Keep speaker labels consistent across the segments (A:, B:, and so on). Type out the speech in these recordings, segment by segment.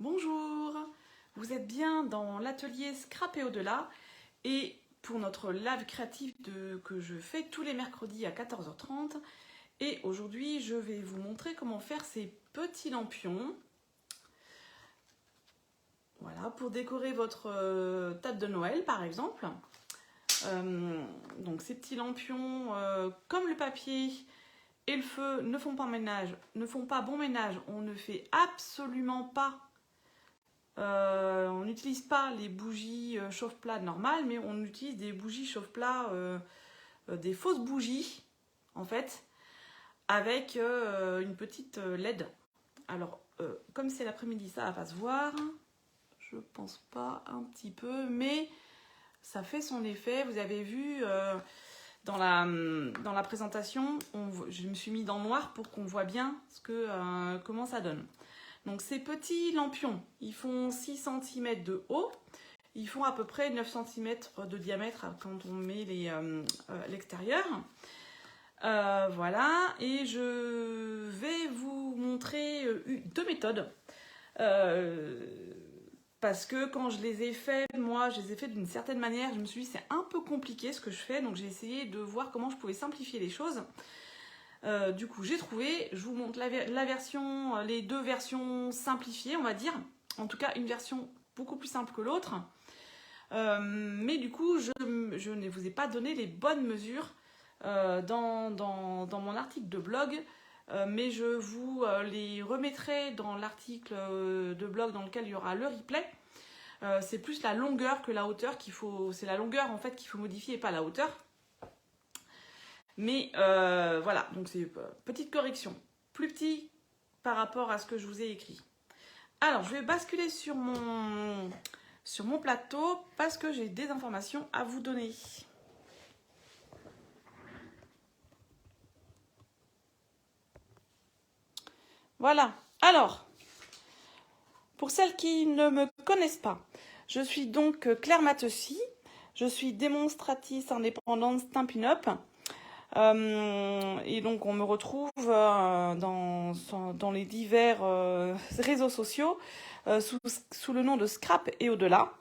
A: Bonjour, vous êtes bien dans l'atelier Scrap et au-delà et pour notre live créatif que je fais tous les mercredis à 14h30 et aujourd'hui je vais vous montrer comment faire ces petits lampions. Voilà, pour décorer votre table de Noël par exemple. Donc ces petits lampions, comme le papier et le feu ne font pas bon ménage, on ne fait absolument pas. On n'utilise pas les bougies chauffe-plat normales, mais on utilise des bougies chauffe-plat, des fausses bougies, en fait, avec une petite LED. Alors, comme c'est l'après-midi, ça va se voir. Je pense pas un petit peu, mais ça fait son effet. Vous avez vu dans la présentation, je me suis mis dans noir pour qu'on voit bien comment ça donne. Donc ces petits lampions, ils font 6 cm de haut, ils font à peu près 9 cm de diamètre quand on met l'extérieur. Voilà, et je vais vous montrer deux méthodes. Parce que quand je les ai faits, moi je les ai faits d'une certaine manière, je me suis dit c'est un peu compliqué ce que je fais, donc j'ai essayé de voir comment je pouvais simplifier les choses. Du coup, j'ai trouvé, je vous montre les deux versions simplifiées, on va dire. En tout cas, une version beaucoup plus simple que l'autre. Mais du coup, je ne vous ai pas donné les bonnes mesures dans mon article de blog. Mais je vous les remettrai dans l'article de blog dans lequel il y aura le replay. C'est plus la longueur que la hauteur c'est la longueur en fait qu'il faut modifier et pas la hauteur. Mais voilà, donc c'est petite correction. Plus petit par rapport à ce que je vous ai écrit. Alors, je vais basculer sur mon plateau parce que j'ai des informations à vous donner. Voilà. Alors, pour celles qui ne me connaissent pas, je suis donc Claire Matessy. Je suis démonstratrice indépendante Stampin' Up. Et donc on me retrouve dans les divers réseaux sociaux sous le nom de Scrap et au-delà.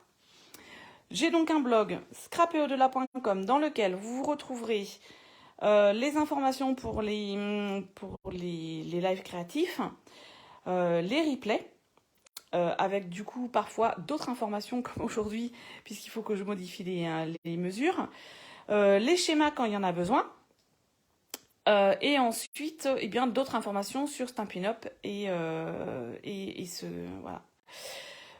A: J'ai donc un blog scrapeaudelà.com dans lequel vous retrouverez les informations pour les lives créatifs, les replays, avec du coup parfois d'autres informations comme aujourd'hui puisqu'il faut que je modifie les mesures, les schémas quand il y en a besoin. Et ensuite, eh bien, d'autres informations sur Stampin' Up voilà.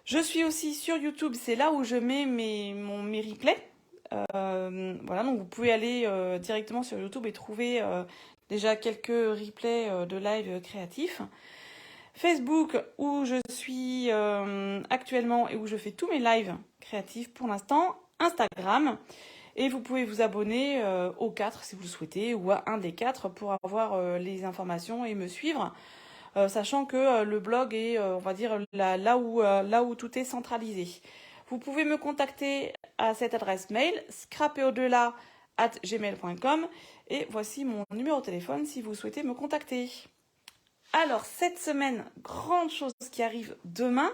A: Je suis aussi sur YouTube, c'est là où je mets mes replays. Voilà, donc vous pouvez aller directement sur YouTube et trouver déjà quelques replays de live créatifs. Facebook, où je suis actuellement et où je fais tous mes lives créatifs pour l'instant. Instagram. Et vous pouvez vous abonner aux 4 si vous le souhaitez, ou à un des 4 pour avoir les informations et me suivre, sachant que le blog est, on va dire, là où tout est centralisé. Vous pouvez me contacter à cette adresse mail, scrapeaudelà@gmail.com, et voici mon numéro de téléphone si vous souhaitez me contacter. Alors, cette semaine, grande chose qui arrive demain.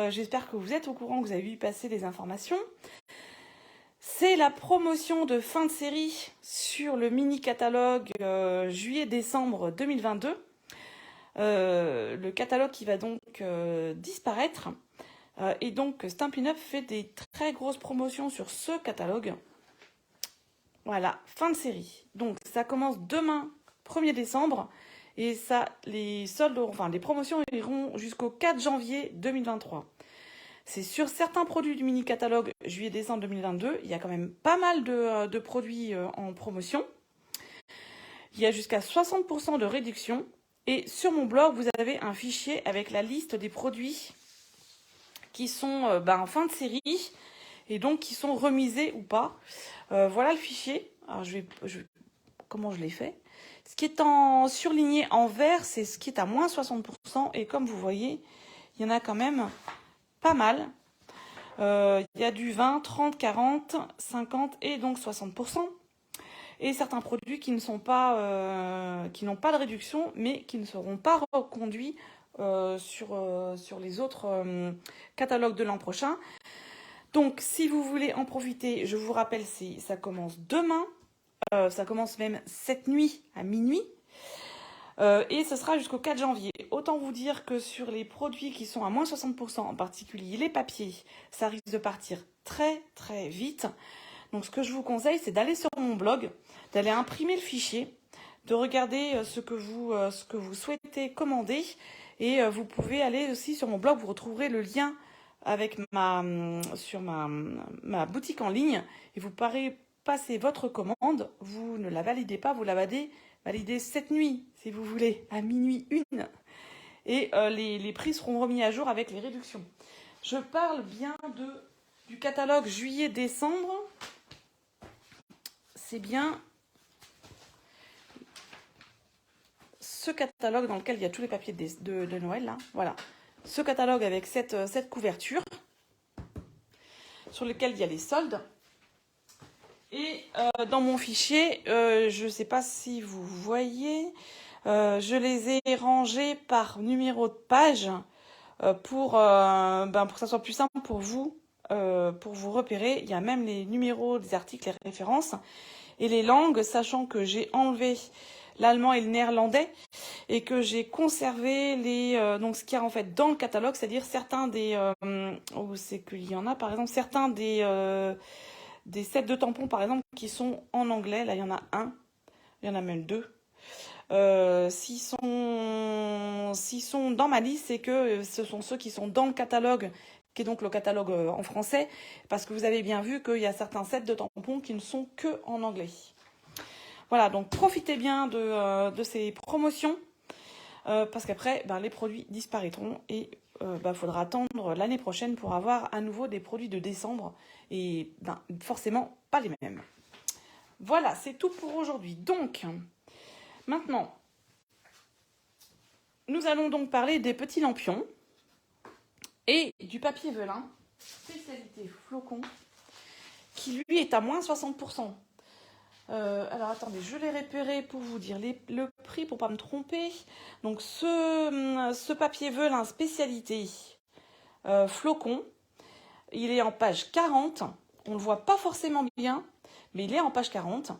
A: J'espère que vous êtes au courant, que vous avez vu passer les informations. C'est la promotion de fin de série sur le mini-catalogue juillet-décembre 2022. Le catalogue qui va donc disparaître. Et donc Stampin' Up fait des très grosses promotions sur ce catalogue. Voilà, fin de série. Donc ça commence demain, 1er décembre. Et ça, les promotions iront jusqu'au 4 janvier 2023. C'est sur certains produits du mini-catalogue juillet-décembre 2022. Il y a quand même pas mal de produits en promotion. Il y a jusqu'à 60% de réduction. Et sur mon blog, vous avez un fichier avec la liste des produits qui sont en fin de série et donc qui sont remisés ou pas. Voilà le fichier. Alors, comment je l'ai fait? Ce qui est surligné en vert, c'est ce qui est à moins 60%. Et comme vous voyez, il y en a quand même pas mal. Il y a du 20, 30, 40, 50 et donc 60%. Et certains produits qui n'ont pas de réduction, mais qui ne seront pas reconduits sur les autres catalogues de l'an prochain. Donc, si vous voulez en profiter, je vous rappelle, ça commence demain. Ça commence même cette nuit à minuit. Et ce sera jusqu'au 4 janvier. Autant vous dire que sur les produits qui sont à moins 60%, en particulier les papiers, ça risque de partir très très vite. Donc ce que je vous conseille, c'est d'aller sur mon blog, d'aller imprimer le fichier, de regarder ce que vous souhaitez commander. Et vous pouvez aller aussi sur mon blog, vous retrouverez le lien avec sur ma boutique en ligne. Et vous passez votre commande, vous ne la validez pas, vous la validez cette nuit, si vous voulez, à minuit 1. Et les prix seront remis à jour avec les réductions. Je parle bien du catalogue juillet-décembre. C'est bien ce catalogue dans lequel il y a tous les papiers de Noël. Là. Voilà. Ce catalogue avec cette couverture sur lequel il y a les soldes. Et dans mon fichier, je ne sais pas si vous voyez, je les ai rangés par numéro de page pour que ça soit plus simple pour vous repérer. Il y a même les numéros des articles, les références et les langues, sachant que j'ai enlevé l'allemand et le néerlandais et que j'ai conservé donc ce qu'il y a en fait dans le catalogue, c'est-à-dire certains où c'est qu'il y en a par exemple certains des sets de tampons, par exemple, qui sont en anglais. Là, il y en a un. Il y en a même deux. S'ils sont dans ma liste, c'est que ce sont ceux qui sont dans le catalogue, qui est donc le catalogue en français, parce que vous avez bien vu qu'il y a certains sets de tampons qui ne sont que en anglais. Voilà, donc profitez bien de ces promotions, parce qu'après, les produits disparaîtront et faudra attendre l'année prochaine pour avoir à nouveau des produits de décembre et forcément pas les mêmes. Voilà, c'est tout pour aujourd'hui. Donc, maintenant, nous allons donc parler des petits lampions et du papier velin, spécialité flocon, qui lui est à moins 60%. Alors attendez, je l'ai repéré pour vous dire le prix pour pas me tromper. Donc ce papier velin spécialité flocon, il est en page 40. On ne le voit pas forcément bien, mais il est en page 40.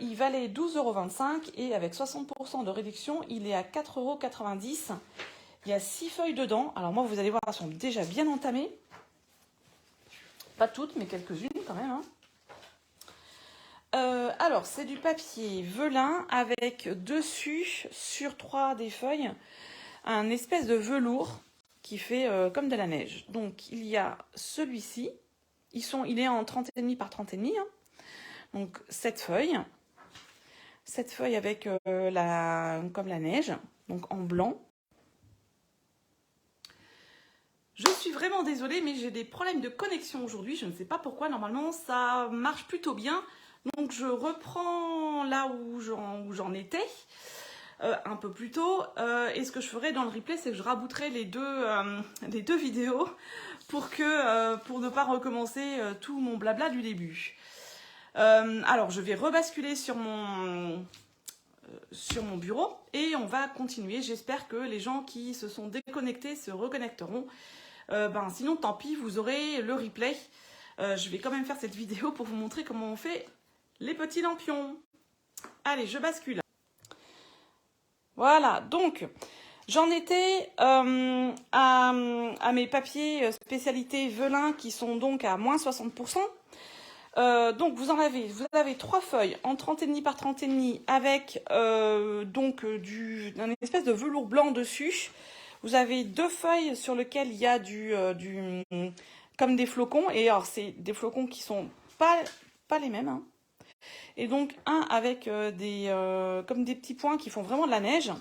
A: Il valait 12,25 € et avec 60% de réduction, il est à 4,90 €. Il y a 6 feuilles dedans. Alors moi, vous allez voir, elles sont déjà bien entamées. Pas toutes, mais quelques-unes quand même. Hein. Alors, c'est du papier velin avec dessus, sur 3 des feuilles, un espèce de velours qui fait comme de la neige. Donc, il y a celui-ci. Il est en 30,5 par 30,5. Hein. Donc, cette feuille avec comme la neige, donc en blanc. Je suis vraiment désolée, mais j'ai des problèmes de connexion aujourd'hui. Je ne sais pas pourquoi. Normalement, ça marche plutôt bien. Donc, je reprends là où j'en étais un peu plus tôt. Et ce que je ferai dans le replay, c'est que je rabouterai les deux vidéos pour ne pas recommencer tout mon blabla du début. Alors, je vais rebasculer sur mon bureau et on va continuer. J'espère que les gens qui se sont déconnectés se reconnecteront. Sinon, tant pis, vous aurez le replay. Je vais quand même faire cette vidéo pour vous montrer comment on fait les petits lampions. Allez, je bascule. Voilà, donc j'en étais à mes papiers spécialité velin qui sont donc à moins 60%. Donc vous avez 3 feuilles en 30,5 par 30,5 avec un espèce de velours blanc dessus. Vous avez 2 feuilles sur lesquelles il y a comme des flocons. Et alors c'est des flocons qui sont pas les mêmes. Hein. Et donc un avec comme des petits points qui font vraiment de la neige.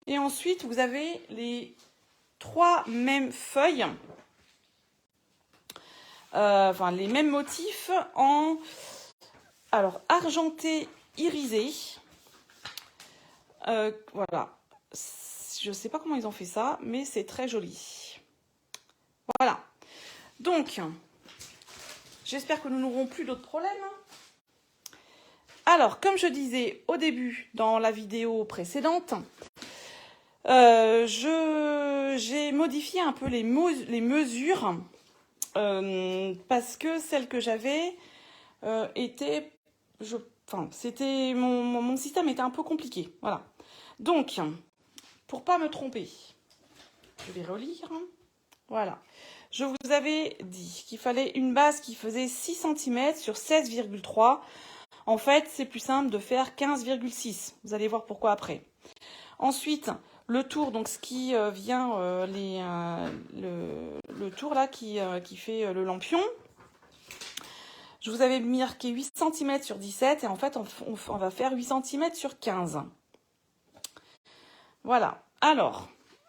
A: Et ensuite vous avez les 3 mêmes feuilles. Les mêmes motifs en argenté irisé. Voilà. Je ne sais pas comment ils ont fait ça, mais c'est très joli. Voilà. Donc, j'espère que nous n'aurons plus d'autres problèmes. Alors, comme je disais au début dans la vidéo précédente, J'ai modifié un peu les mesures parce que celles que j'avais étaient, enfin, c'était mon système était un peu compliqué. Voilà. Donc, pour pas me tromper, je vais relire. Voilà. Je vous avais dit qu'il fallait une base qui faisait 6 cm sur 16,3. En fait, c'est plus simple de faire 15,6. Vous allez voir pourquoi après. Ensuite, le tour, donc ce qui vient, le tour là qui fait le lampion. Je vous avais marqué 8 cm sur 17 et en fait, on va faire 8 cm sur 15. Voilà. Alors,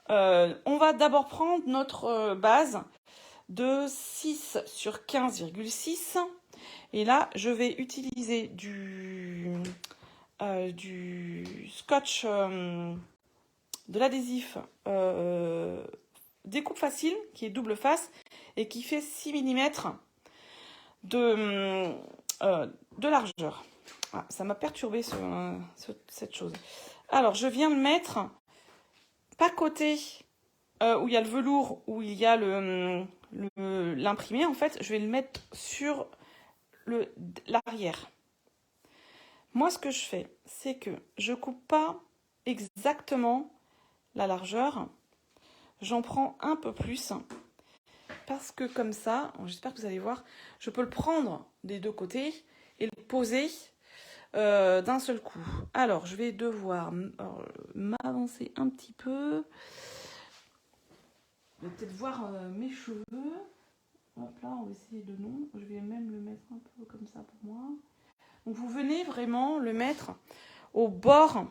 A: on va d'abord prendre notre base de 6 sur 15,6. Et là, je vais utiliser du scotch, de l'adhésif découpe facile, qui est double face et qui fait 6 mm de largeur. Ah, ça m'a perturbé cette chose. Alors, je viens le mettre pas côté où il y a le velours, où il y a l'imprimé. En fait, je vais le mettre sur l'arrière. Moi, ce que je fais, c'est que je coupe pas exactement la largeur. J'en prends un peu plus parce que comme ça, j'espère que vous allez voir, je peux le prendre des deux côtés et le poser d'un seul coup. Alors, je vais devoir m'avancer un petit peu. Vous allez peut-être voir mes cheveux. Hop là, on va essayer de non. Je vais même le mettre un peu comme ça pour moi. Donc, vous venez vraiment le mettre au bord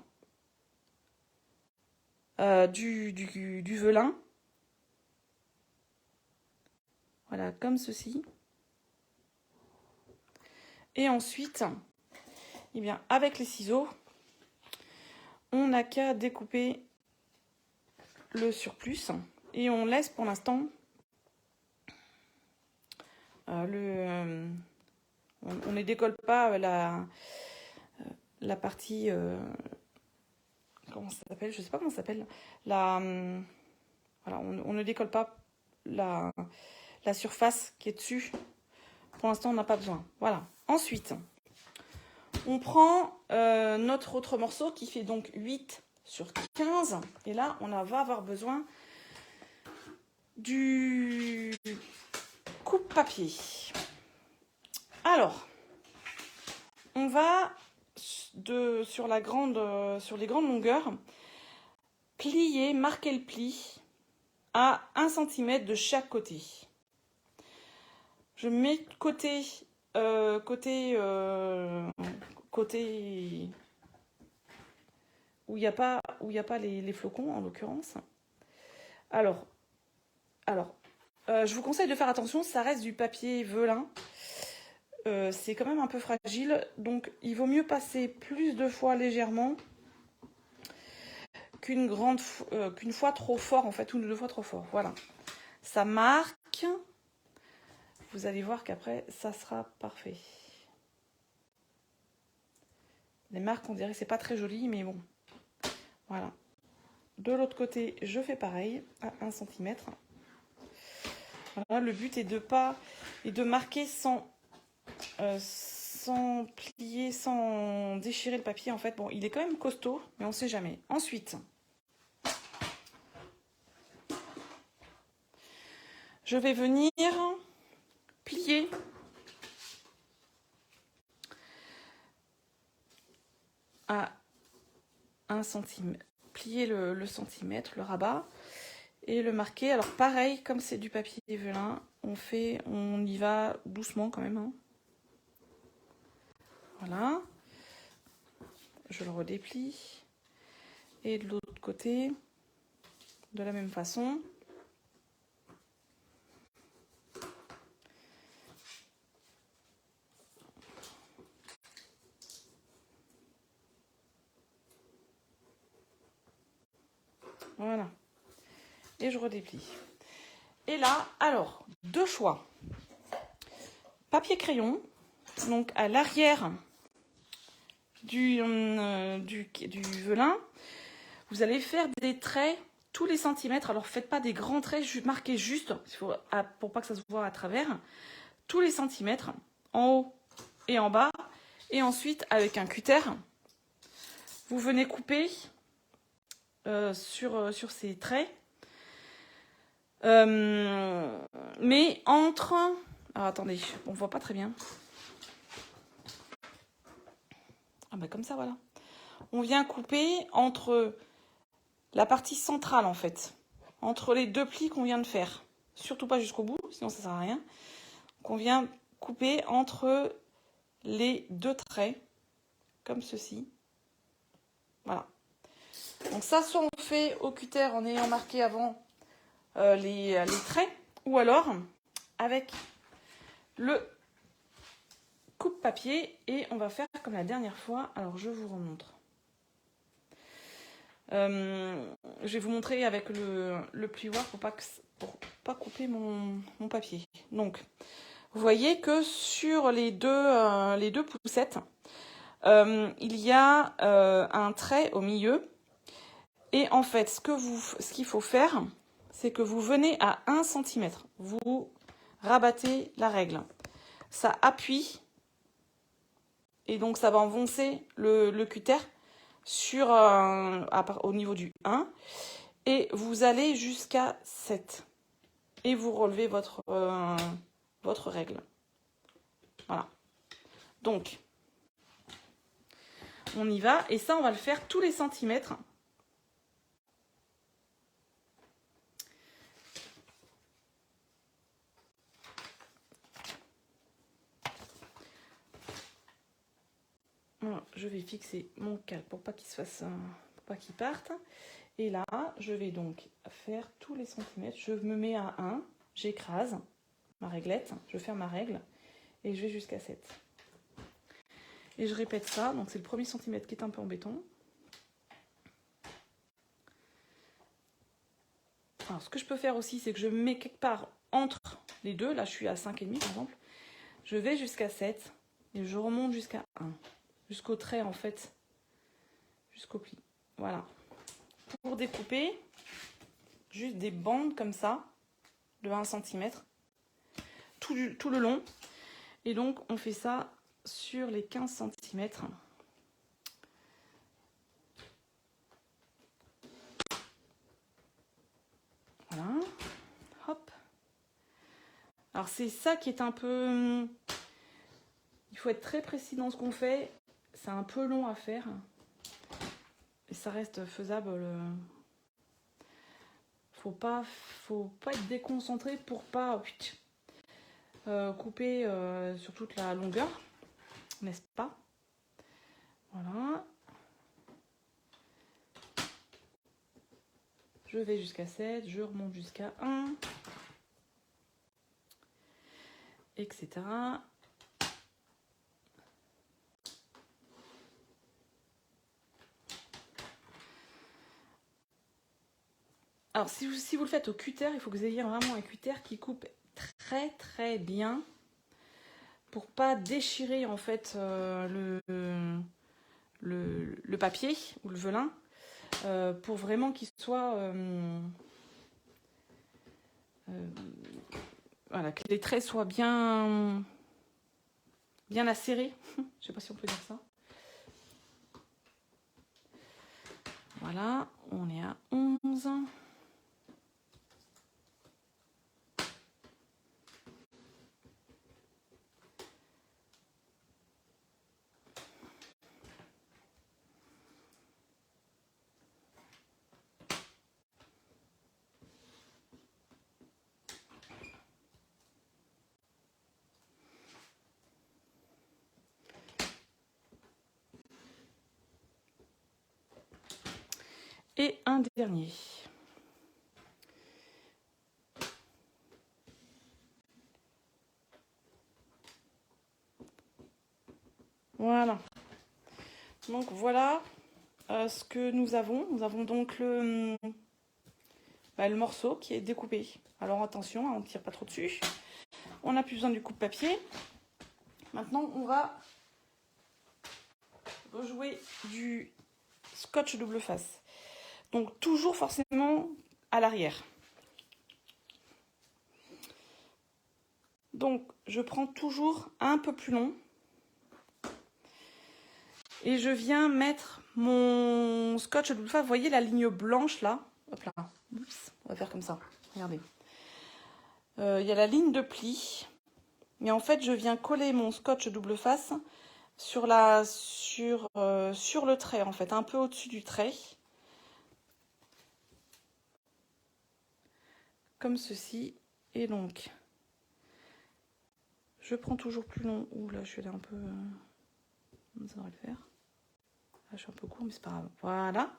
A: du velin. Voilà, comme ceci. Et ensuite, eh bien, avec les ciseaux, on n'a qu'à découper le surplus et on laisse pour l'instant on ne décolle pas la partie comment ça s'appelle, je sais pas comment ça s'appelle, voilà, on ne décolle pas la surface qui est dessus. Pour l'instant, on n'a pas besoin. Voilà. Ensuite, on prend notre autre morceau qui fait donc 8 sur 15. Et là, on va avoir besoin du coupe-papier. Alors, on va sur les grandes longueurs plier, marquer le pli à 1 cm de chaque côté. Je mets côté où il n'y a pas les flocons en l'occurrence. Alors, je vous conseille de faire attention, ça reste du papier velin. C'est quand même un peu fragile, donc il vaut mieux passer plus de fois légèrement qu'une fois trop fort, en fait, ou 2 fois trop fort. Voilà. Ça marque. Vous allez voir qu'après, ça sera parfait. Les marques, on dirait que c'est pas très joli, mais bon. Voilà. De l'autre côté, je fais pareil, à 1 cm. Voilà, le but est de marquer sans plier, sans déchirer le papier. En fait, bon, il est quand même costaud, mais on ne sait jamais. Ensuite, je vais venir plier à 1 cm. Plier le centimètre, le rabat, et le marquer. Alors pareil, comme c'est du papier velin, on y va doucement quand même. Hein. Voilà. Je le redéplie. Et de l'autre côté, de la même façon. Voilà. Et je redéplie. Et là, alors, 2 choix. Papier crayon, donc à l'arrière du velin. vous allez faire des traits tous les centimètres. Alors, faites pas des grands traits, marquez juste, pour pas que ça se voit à travers, tous les centimètres, en haut et en bas. Et ensuite, avec un cutter, vous venez couper sur ces traits. Mais entre... Alors, attendez, on voit pas très bien. Ah bah comme ça, voilà. On vient couper entre la partie centrale, en fait. Entre les deux plis qu'on vient de faire. Surtout pas jusqu'au bout, sinon ça sert à rien. Donc on vient couper entre les deux traits, comme ceci. Voilà. Donc ça, soit on fait au cutter en ayant marqué avant les traits, ou alors avec le coupe-papier, et on va faire comme la dernière fois. Alors je vous remontre. Je vais vous montrer avec le plioir pour pas couper mon papier. Donc, vous voyez que sur les deux poussettes, il y a un trait au milieu. Et en fait, ce qu'il faut faire, c'est que vous venez à 1 cm. Vous rabattez la règle. Ça appuie. Et donc, ça va enfoncer le cutter au niveau du 1. Et vous allez jusqu'à 7. Et vous relevez votre règle. Voilà. Donc, on y va. Et ça, on va le faire tous les centimètres. Voilà, je vais fixer mon calque pour pas qu'il se fasse, pour pas qu'il parte. Et là, je vais donc faire tous les centimètres. Je me mets à 1, j'écrase ma réglette, je ferme ma règle et je vais jusqu'à 7. Et je répète ça, donc c'est le premier centimètre qui est un peu en béton. Alors, ce que je peux faire aussi, c'est que je me mets quelque part entre les deux. Là, je suis à 5,5 par exemple. Je vais jusqu'à 7 et je remonte jusqu'à 1. Jusqu'au trait, en fait, jusqu'au pli. Voilà. Pour découper, juste des bandes comme ça, de 1 cm, tout le long. Et donc, on fait ça sur les 15 cm. Voilà. Hop. Alors, c'est ça qui est un peu... Il faut être très précis dans ce qu'on fait. C'est un peu long à faire. Et ça reste faisable. Faut pas être déconcentré pour pas couper sur toute la longueur. N'est-ce pas? Voilà. Je vais jusqu'à 7, je remonte jusqu'à 1, etc. Alors, si vous le faites au cutter, il faut que vous ayez vraiment un cutter qui coupe très très bien pour pas déchirer en fait le papier ou le velin, pour vraiment qu'il soit voilà, que les traits soient bien acérés. Je sais pas si on peut dire ça. Voilà, on est à 11. Et un dernier. Voilà. Donc voilà ce que nous avons. Nous avons donc le morceau qui est découpé. Alors attention, on ne tire pas trop dessus. On n'a plus besoin du coupe-papier. Maintenant, on va rejouer du scotch double face. Donc toujours forcément à l'arrière. Donc je prends toujours un peu plus long. Et je viens mettre mon scotch double face. Vous voyez la ligne blanche là? Hop là. Oups, on va faire comme ça. Regardez. Il y a la ligne de pli. Mais en fait, je viens coller mon scotch double face sur le trait, en fait, un peu au-dessus du trait. Comme ceci. Et donc, je prends toujours plus long. Ouh là, je suis allée un peu... Ça devrait le faire. Là, je suis un peu court, mais c'est pas grave. Voilà.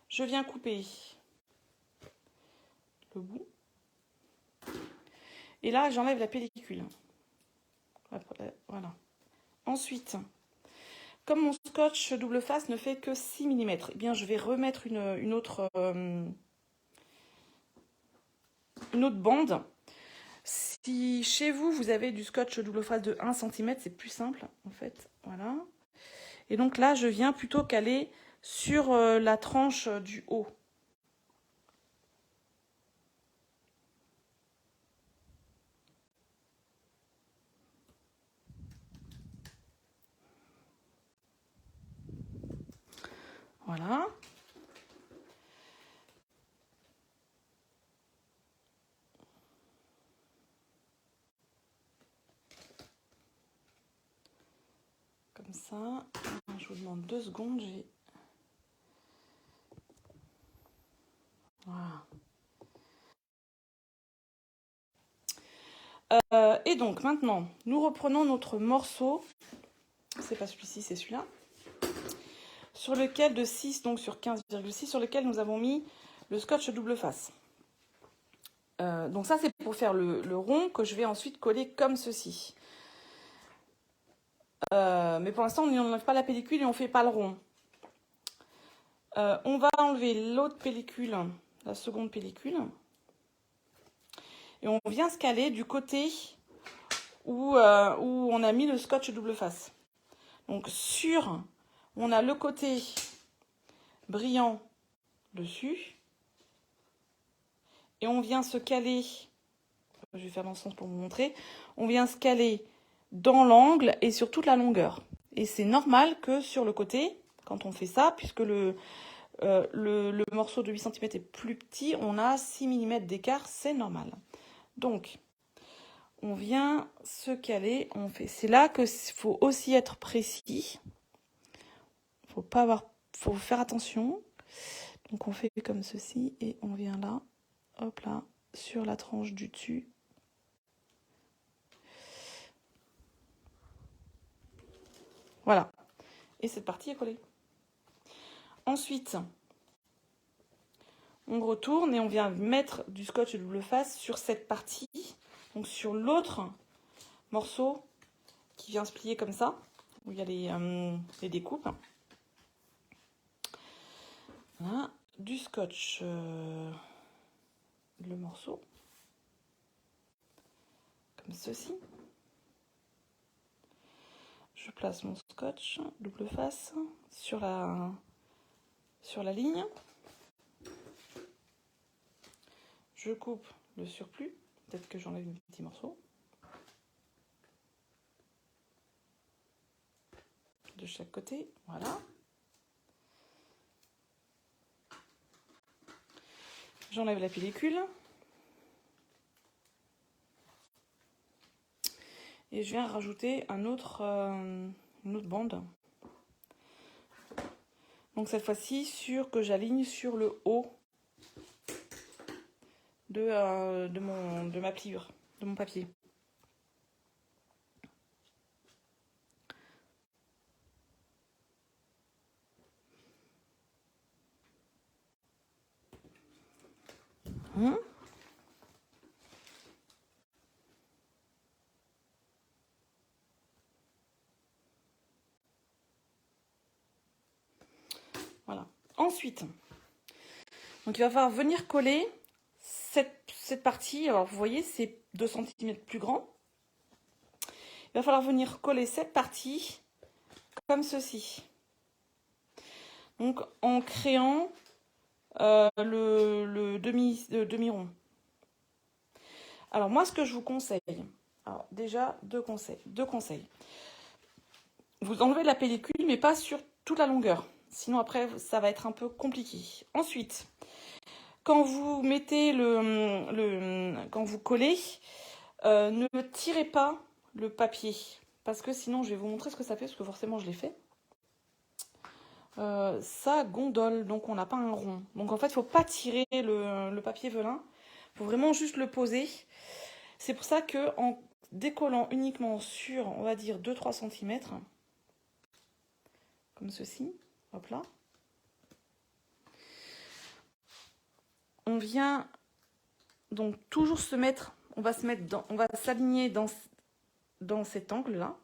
A: Je viens couper le bout. Et là, j'enlève la pellicule. Voilà. Ensuite, comme mon scotch double face ne fait que 6 mm, eh bien, je vais remettre une autre bande. Si chez vous, vous avez du scotch double face de 1 cm, c'est plus simple, en fait. Voilà. Et donc là, je viens plutôt caler sur la tranche du haut. Voilà. Comme ça. Je vous demande 2 secondes. Voilà. Et donc maintenant, nous reprenons notre morceau. C'est pas celui-ci, c'est celui-là. Sur lequel de 6, donc sur 15,6, sur lequel nous avons mis le scotch double face. Donc ça, c'est pour faire le rond que je vais ensuite coller comme ceci. Mais pour l'instant, on n'enlève pas la pellicule et on ne fait pas le rond. On va enlever l'autre pellicule, la seconde pellicule. Et on vient se caler du côté où on a mis le scotch double face. Donc on a le côté brillant dessus. Et on vient se caler, je vais faire dans ce sens pour vous montrer, on vient se caler dans l'angle et sur toute la longueur. Et c'est normal que sur le côté, quand on fait ça, puisque le morceau de 8 cm est plus petit, on a 6 mm d'écart, c'est normal. Donc, on vient se caler, c'est là qu'il faut aussi être précis. Faut faire attention. Donc on fait comme ceci et on vient là, hop là, sur la tranche du dessus. Voilà. Et cette partie est collée. Ensuite, on retourne et on vient mettre du scotch double face sur cette partie, donc sur l'autre morceau qui vient se plier comme ça, où il y a les découpes. Voilà, du scotch, le morceau, comme ceci. Je place mon scotch double face sur la ligne. Je coupe le surplus. Peut-être que j'enlève un petit morceau. De chaque côté, voilà. J'enlève la pellicule. Et je viens rajouter une autre bande. Donc cette fois-ci, que j'aligne sur le haut de ma pliure, de mon papier. Voilà. Ensuite, donc il va falloir venir coller cette partie. Alors vous voyez, c'est 2 cm plus grand. Il va falloir venir coller cette partie comme ceci. Donc en créant le demi-rond. Alors moi, ce que je vous conseille, alors déjà deux conseils. Vous enlevez la pellicule, mais pas sur toute la longueur. Sinon après, ça va être un peu compliqué. Ensuite, quand vous mettez quand vous collez, ne tirez pas le papier. Parce que sinon, je vais vous montrer ce que ça fait, parce que forcément, je l'ai fait. Ça gondole, donc on n'a pas un rond. Donc en fait, il ne faut pas tirer le papier velin. Il faut vraiment juste le poser. C'est pour ça qu'en décollant uniquement sur, on va dire, 2-3 cm, comme ceci, hop là, on vient donc toujours se mettre, on va s'aligner dans cet angle-là.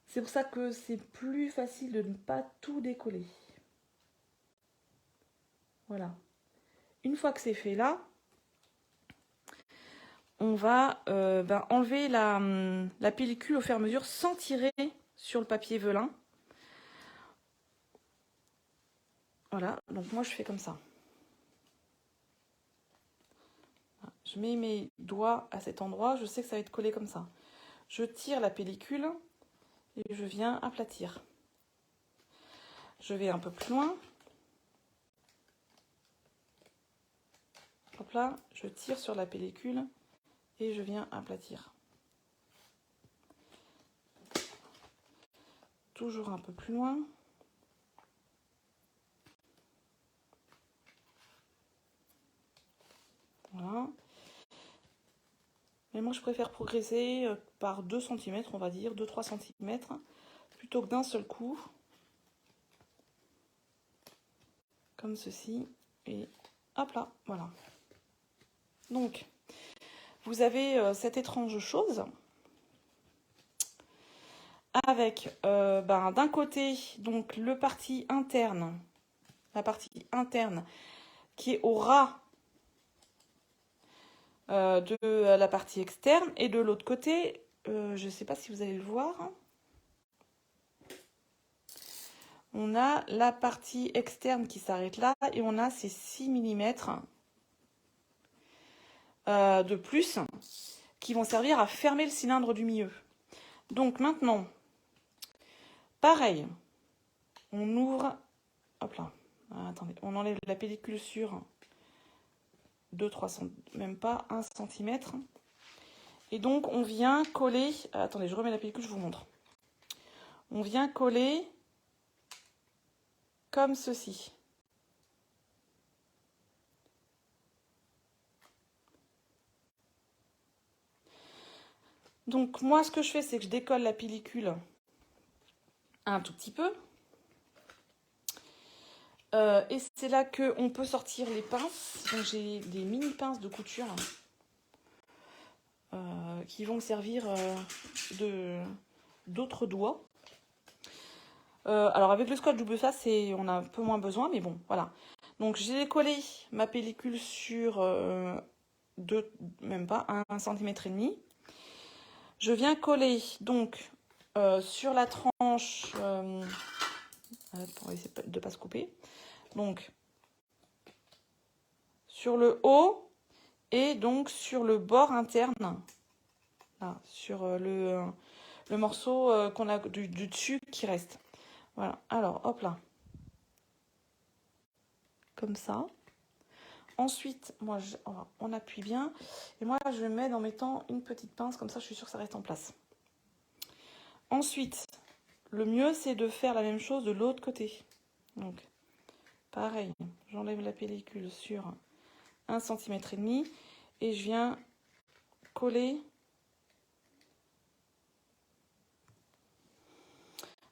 A: C'est pour ça que c'est plus facile de ne pas tout décoller. Voilà. Une fois que c'est fait là, on va enlever la pellicule au fur et à mesure sans tirer sur le papier velin. Voilà, donc moi je fais comme ça. Je mets mes doigts à cet endroit, je sais que ça va être collé comme ça. Je tire la pellicule et je viens aplatir. Je vais un peu plus loin. Hop là, je tire sur la pellicule et je viens aplatir. Toujours un peu plus loin. Voilà. Mais moi, je préfère progresser par 2 cm, on va dire, 2-3 cm, plutôt que d'un seul coup. Comme ceci. Et hop là, voilà. Donc, vous avez cette étrange chose avec d'un côté donc la partie interne qui est au ras de la partie externe, et de l'autre côté, je ne sais pas si vous allez le voir, on a la partie externe qui s'arrête là et on a ces 6 mm de plus qui vont servir à fermer le cylindre du milieu. Donc maintenant, pareil, on ouvre, hop là, attendez, on enlève la pellicule sur 2-3 cm, même pas 1 cm. Et donc on vient coller, attendez, je remets la pellicule, je vous montre. On vient coller comme ceci. Donc moi, ce que je fais, c'est que je décolle la pellicule un tout petit peu. Et c'est là qu'on peut sortir les pinces. Donc j'ai des mini pinces de couture qui vont servir d'autres doigts. Alors avec le scotch double face, on a un peu moins besoin, mais bon, voilà. Donc j'ai décollé ma pellicule sur même pas 1,5 cm. Je viens coller donc sur la tranche, pour essayer de ne pas se couper, donc sur le haut et donc sur le bord interne, là, sur le morceau qu'on a du dessus qui reste. Voilà, alors hop là, comme ça. Ensuite, moi, on appuie bien. Et moi, je mets en mettant une petite pince, comme ça, je suis sûre que ça reste en place. Ensuite, le mieux, c'est de faire la même chose de l'autre côté. Donc, pareil, j'enlève la pellicule sur 1,5 cm et je viens coller.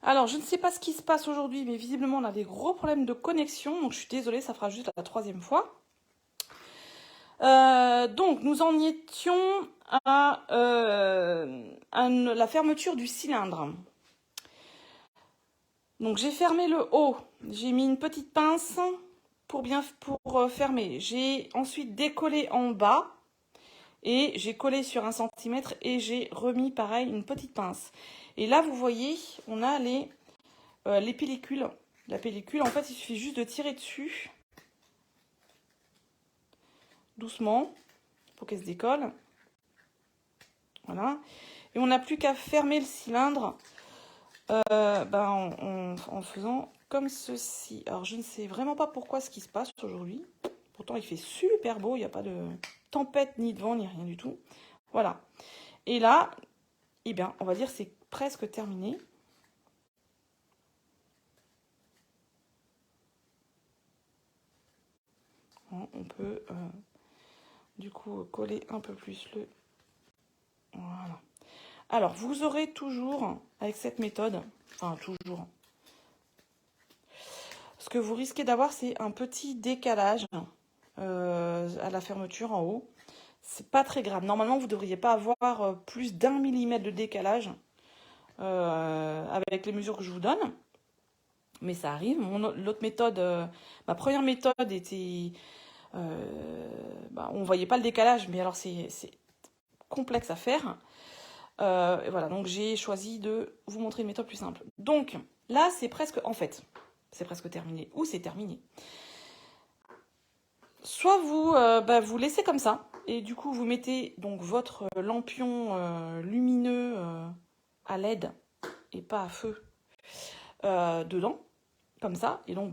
A: Alors, je ne sais pas ce qui se passe aujourd'hui, mais visiblement, on a des gros problèmes de connexion. Donc, je suis désolée, ça fera juste la 3e fois. Donc, nous en étions à la fermeture du cylindre. Donc, j'ai fermé le haut. J'ai mis une petite pince pour fermer. J'ai ensuite décollé en bas et j'ai collé sur 1 cm et j'ai remis pareil une petite pince. Et là, vous voyez, on a les pellicules. La pellicule, en fait, il suffit juste de tirer dessus. Doucement, pour qu'elle se décolle. Voilà. Et on n'a plus qu'à fermer le cylindre en faisant comme ceci. Alors, je ne sais vraiment pas pourquoi ce qui se passe aujourd'hui. Pourtant, il fait super beau. Il n'y a pas de tempête, ni de vent, ni rien du tout. Voilà. Et là, eh bien, on va dire que c'est presque terminé. On peut, du coup, coller un peu plus le... Voilà. Alors, vous aurez toujours, avec cette méthode, enfin, toujours, ce que vous risquez d'avoir, c'est un petit décalage à la fermeture en haut. C'est pas très grave. Normalement, vous ne devriez pas avoir plus d'1 millimètre de décalage avec les mesures que je vous donne. Mais ça arrive. L'autre méthode, ma première méthode était... on ne voyait pas le décalage, mais alors c'est complexe à faire. Voilà, donc j'ai choisi de vous montrer une méthode plus simple. Donc là, c'est presque... En fait, c'est presque terminé. Ou c'est terminé. Soit vous laissez comme ça, et du coup vous mettez donc votre lampion lumineux à LED et pas à feu dedans, comme ça, et donc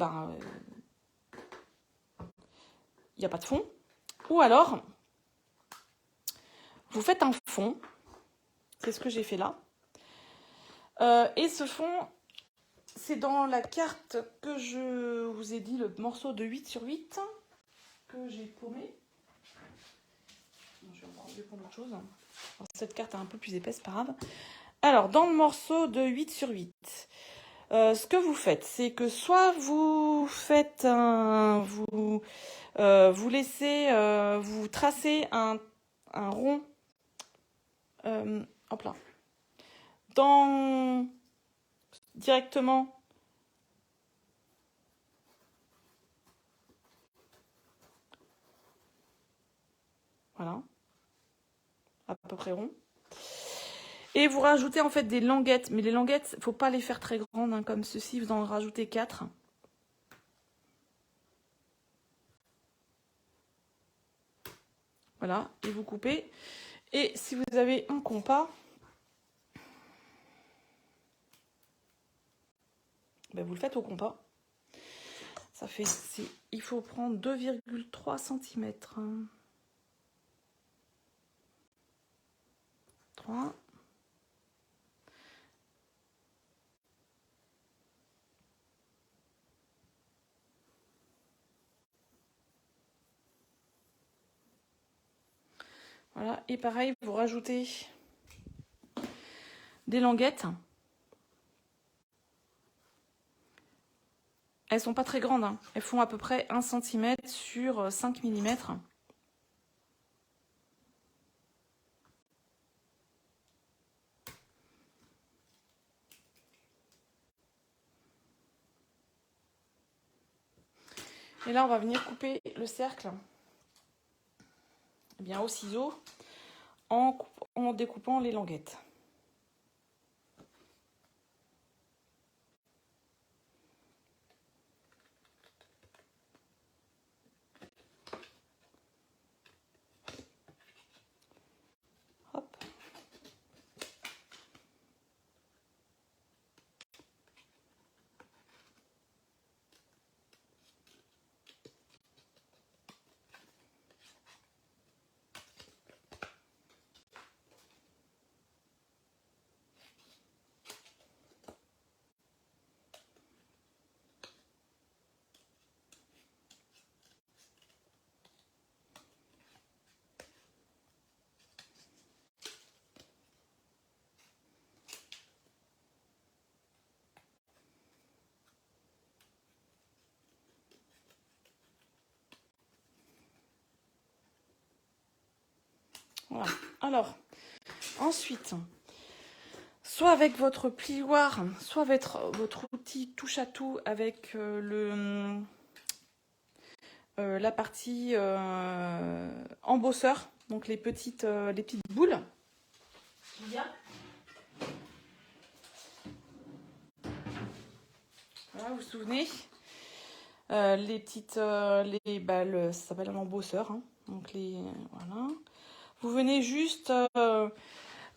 A: il n'y a pas de fond. Ou alors, vous faites un fond, c'est ce que j'ai fait là, et ce fond, c'est dans la carte que je vous ai dit, le morceau de 8x8, que j'ai paumé. Je vais en prendre autre chose. Alors, cette carte est un peu plus épaisse, pas grave. Alors, dans le morceau de 8x8, ce que vous faites, c'est que soit vous faites vous laissez, vous tracez un rond, hop là, directement. Voilà, à peu près rond. Et vous rajoutez en fait des languettes, mais les languettes, il ne faut pas les faire très grandes, hein, comme ceci, vous en rajoutez 4. Voilà, et vous coupez. Et si vous avez un compas, vous le faites au compas. Ça fait, il faut prendre 2,3 cm. 3. Voilà, et pareil, vous rajoutez des languettes. Elles sont pas très grandes, hein. Elles font à peu près 1 cm sur 5 mm. Et là, on va venir couper le cercle au ciseau en découpant les languettes. Hop. Voilà. Alors, ensuite, soit avec votre plioir, soit avec votre outil touche à tout avec la partie embosseur, donc les petites boules qu'il y a. Voilà, vous vous souvenez, les petites, ça s'appelle un embosseur, hein. Donc voilà. Vous venez juste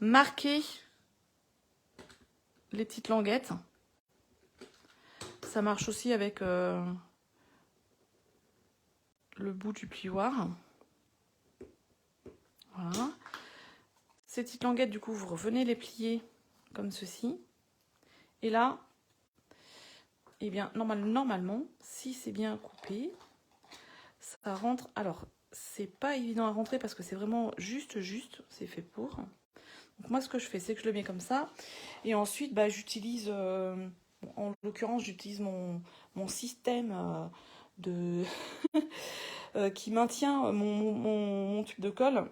A: marquer les petites languettes. Ça marche aussi avec le bout du plioir. Voilà. Ces petites languettes, du coup, vous revenez les plier comme ceci. Et là, eh bien, normalement, si c'est bien coupé, ça rentre. Alors, c'est pas évident à rentrer parce que c'est vraiment juste, c'est fait pour. Donc moi, ce que je fais, c'est que je le mets comme ça. Et ensuite, bah, j'utilise, en l'occurrence, j'utilise mon système de qui maintient mon tube de colle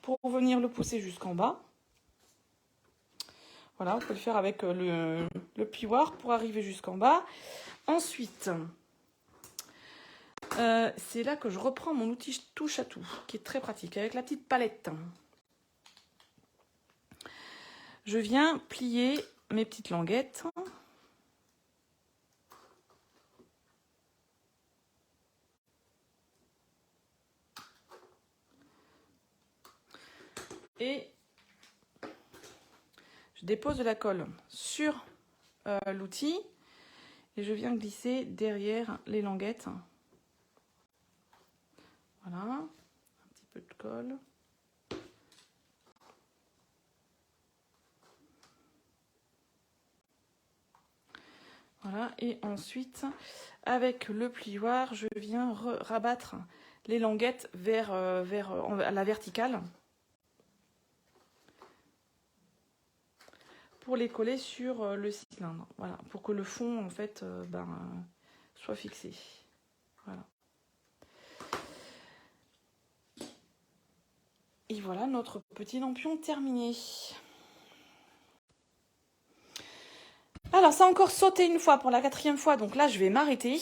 A: pour venir le pousser jusqu'en bas. Voilà, on peut le faire avec le plioir pour arriver jusqu'en bas. Ensuite, c'est là que je reprends mon outil touche à tout, qui est très pratique, avec la petite palette. Je viens plier mes petites languettes. Et je dépose de la colle sur l'outil et je viens glisser derrière les languettes. Voilà, un petit peu de colle. Voilà, et ensuite, avec le plioir, je viens rabattre les languettes vers la verticale pour les coller sur le cylindre. Voilà, pour que le fond, en fait, soit fixé. Voilà. Et voilà notre petit lampion terminé. Alors, ça a encore sauté une fois pour la 4e fois, donc là, je vais m'arrêter.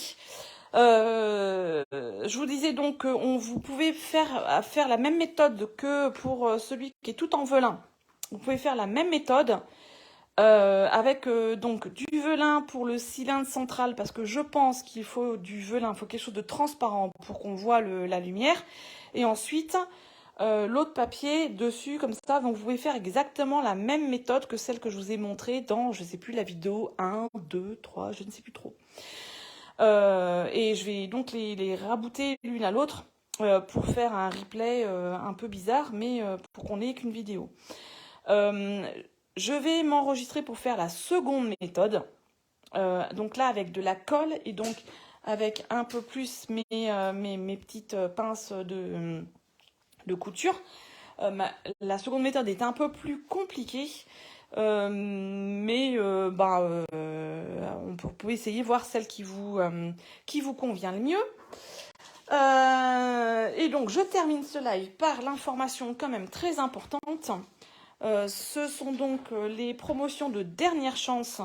A: Je vous disais donc que vous pouvez faire la même méthode que pour celui qui est tout en velin. Vous pouvez faire la même méthode avec donc du velin pour le cylindre central, parce que je pense qu'il faut du velin, il faut quelque chose de transparent pour qu'on voit la lumière. Et ensuite, l'autre papier dessus, comme ça. Donc vous pouvez faire exactement la même méthode que celle que je vous ai montrée dans, je ne sais plus, la vidéo 1, 2, 3, je ne sais plus trop. Et je vais donc les rabouter l'une à l'autre pour faire un replay un peu bizarre, mais pour qu'on n'ait qu'une vidéo. Je vais m'enregistrer pour faire la seconde méthode. Donc là, avec de la colle et donc avec un peu plus mes petites pinces de couture. La seconde méthode est un peu plus compliquée, mais vous pouvez essayer, voir celle qui vous convient le mieux. Et donc je termine ce live par l'information quand même très importante. Ce sont donc les promotions de dernière chance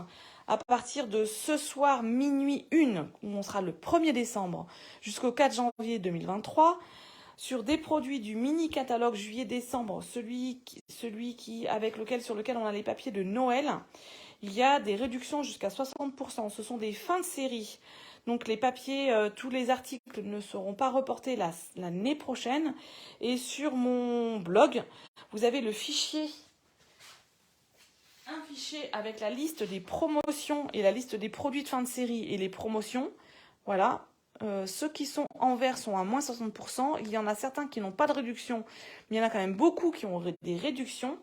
A: à partir de ce soir minuit 1, où on sera le 1er décembre, jusqu'au 4 janvier 2023. Sur des produits du mini catalogue juillet-décembre, celui sur lequel on a les papiers de Noël, il y a des réductions jusqu'à 60%. Ce sont des fins de série. Donc les papiers, tous les articles ne seront pas reportés l'année prochaine. Et sur mon blog, vous avez un fichier avec la liste des promotions et la liste des produits de fin de série et les promotions. Voilà. Ceux qui sont en vert sont à moins 60%. Il y en a certains qui n'ont pas de réduction, mais il y en a quand même beaucoup qui ont des réductions.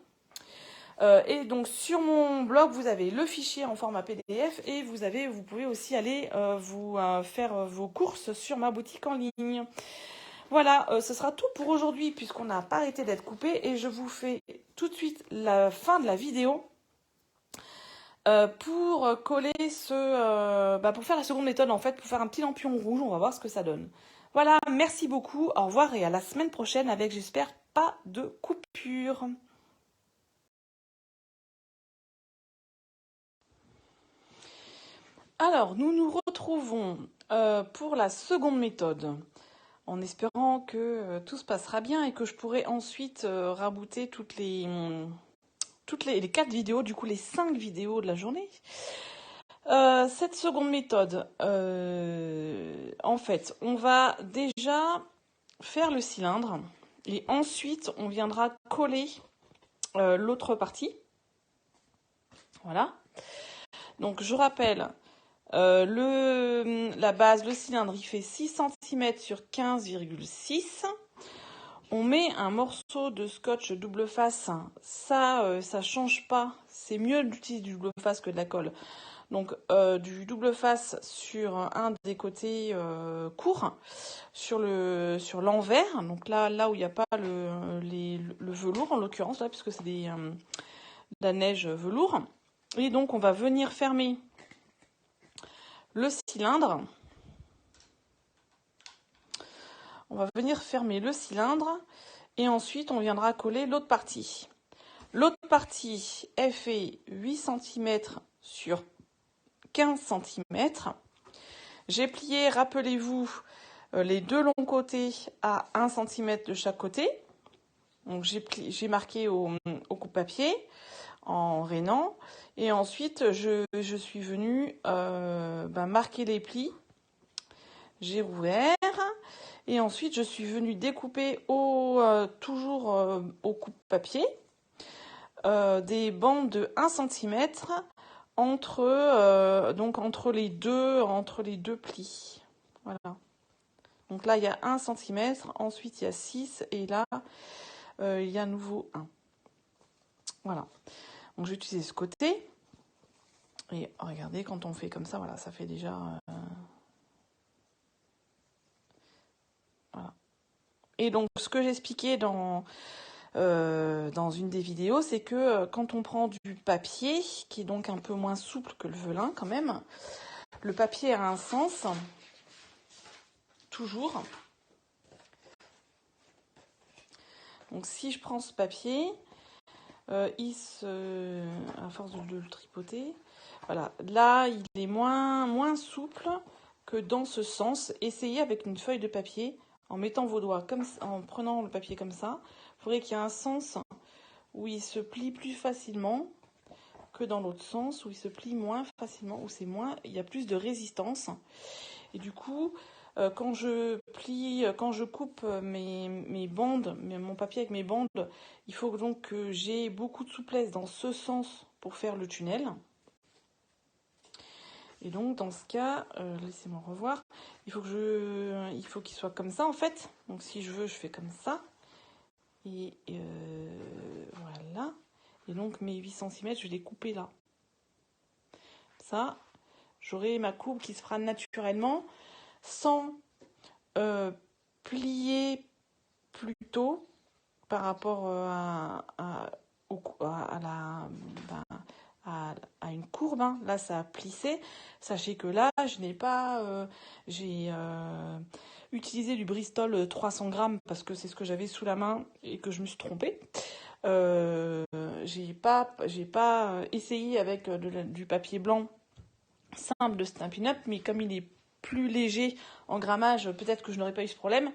A: Et donc sur mon blog, vous avez le fichier en format PDF et vous pouvez aussi aller faire vos courses sur ma boutique en ligne. Voilà, ce sera tout pour aujourd'hui puisqu'on n'a pas arrêté d'être coupé et je vous fais tout de suite la fin de la vidéo. Pour coller pour faire la seconde méthode en fait, pour faire un petit lampion rouge, on va voir ce que ça donne. Voilà, merci beaucoup, au revoir et à la semaine prochaine avec, j'espère, pas de coupure. Alors, nous nous retrouvons pour la seconde méthode, en espérant que tout se passera bien et que je pourrai ensuite rabouter les 4 vidéos, du coup les 5 vidéos de la journée. Cette seconde méthode, en fait, on va déjà faire le cylindre et ensuite on viendra coller l'autre partie. Voilà. Donc je rappelle, la base, le cylindre, il fait 6 cm sur 15,6. On met un morceau de scotch double face. Ça change pas. C'est mieux d'utiliser du double face que de la colle. Donc du double face sur un des côtés courts, sur l'envers. Donc là où il n'y a pas le velours en l'occurrence, là, puisque c'est de la neige velours. Et donc on va venir fermer le cylindre. On va venir fermer le cylindre et ensuite on viendra coller l'autre partie. L'autre partie, elle fait 8 cm sur 15 cm. J'ai plié, rappelez-vous, les deux longs côtés à 1 cm de chaque côté. Donc j'ai marqué au coupe-papier en rainant. Et ensuite, je suis venue marquer les plis. J'ai rouvert. Et ensuite, je suis venue découper toujours au coupe-papier des bandes de 1 cm entre les deux plis. Voilà. Donc là, il y a 1 cm, ensuite il y a 6 et là, il y a à nouveau 1. Voilà. Donc je vais utiliser ce côté. Et regardez, quand on fait comme ça, voilà, ça fait déjà... voilà. Et donc, ce que j'expliquais dans une des vidéos, c'est que quand on prend du papier, qui est donc un peu moins souple que le velin quand même, le papier a un sens, toujours. Donc si je prends ce papier, à force de le tripoter, voilà, là il est moins souple que dans ce sens. Essayez avec une feuille de papier, en mettant vos doigts, en prenant le papier comme ça, il faudrait qu'il y ait un sens où il se plie plus facilement que dans l'autre sens, où il se plie moins facilement, où il y a plus de résistance. Et du coup, quand je coupe mes bandes, mon papier avec mes bandes, il faut donc que j'ai beaucoup de souplesse dans ce sens pour faire le tunnel. Et donc dans ce cas, laissez-moi revoir, il faut qu'il soit comme ça en fait. Donc si je veux, je fais comme ça. Et voilà. Et donc mes 8 cm, je vais les couper là. Ça, j'aurai ma coupe qui se fera naturellement sans plier plus tôt par rapport à une courbe. Hein. Là, ça a plissé. Sachez que là, je n'ai pas... j'ai utilisé du Bristol 300 grammes parce que c'est ce que j'avais sous la main et que je me suis trompée. J'ai pas essayé avec du papier blanc simple de Stampin' Up, mais comme il est plus léger en grammage, peut-être que je n'aurais pas eu ce problème.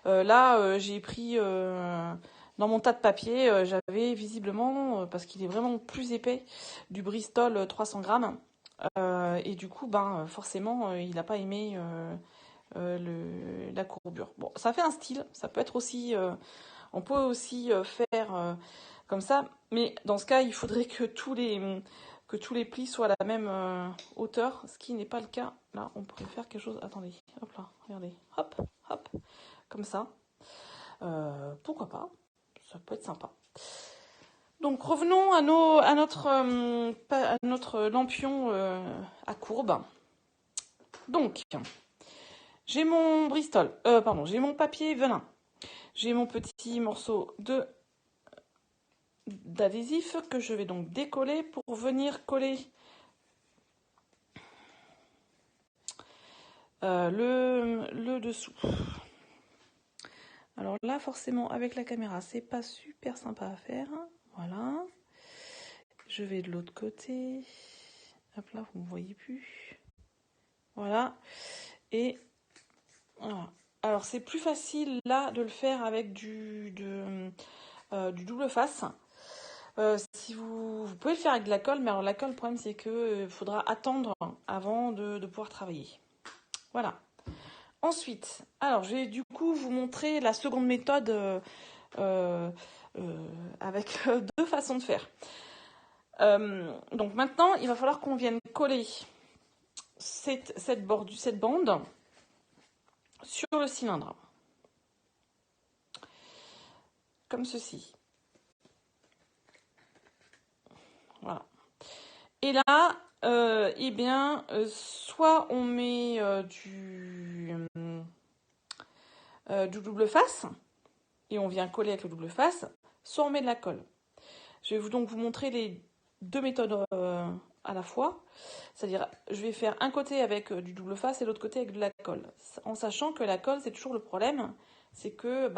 A: Là, j'ai pris dans mon tas de papier, j'avais visiblement, parce qu'il est vraiment plus épais, du Bristol 300 grammes. Et du coup, forcément, il n'a pas aimé la courbure. Bon, ça fait un style. Ça peut être aussi, on peut aussi faire comme ça, mais dans ce cas, il faudrait que tous les plis soient à la même hauteur, ce qui n'est pas le cas. Là, on pourrait faire quelque chose. Attendez, hop là, regardez, hop, hop, comme ça. Pourquoi pas? Ça peut être sympa. Donc revenons à notre lampion à courbe. Donc, j'ai mon Bristol, j'ai mon papier velin. J'ai mon petit morceau d'adhésif que je vais donc décoller pour venir coller le dessous. Alors là, forcément, avec la caméra, c'est pas super sympa à faire. Voilà. Je vais de l'autre côté. Hop là, vous ne me voyez plus. Voilà. Et voilà. Alors, c'est plus facile là de le faire avec du double face. Si vous pouvez le faire avec de la colle, mais alors la colle, le problème c'est que faudra attendre avant de pouvoir travailler. Voilà. Ensuite, alors je vais du coup vous montrer la seconde méthode avec deux façons de faire. Donc maintenant, il va falloir qu'on vienne coller cette bande sur le cylindre. Comme ceci. Voilà. Et là, eh bien, soit on met du double face, et on vient coller avec le double face, soit on met de la colle. Je vais donc vous montrer les deux méthodes à la fois. C'est-à-dire, je vais faire un côté avec du double face et l'autre côté avec de la colle. En sachant que la colle, c'est toujours le problème, c'est que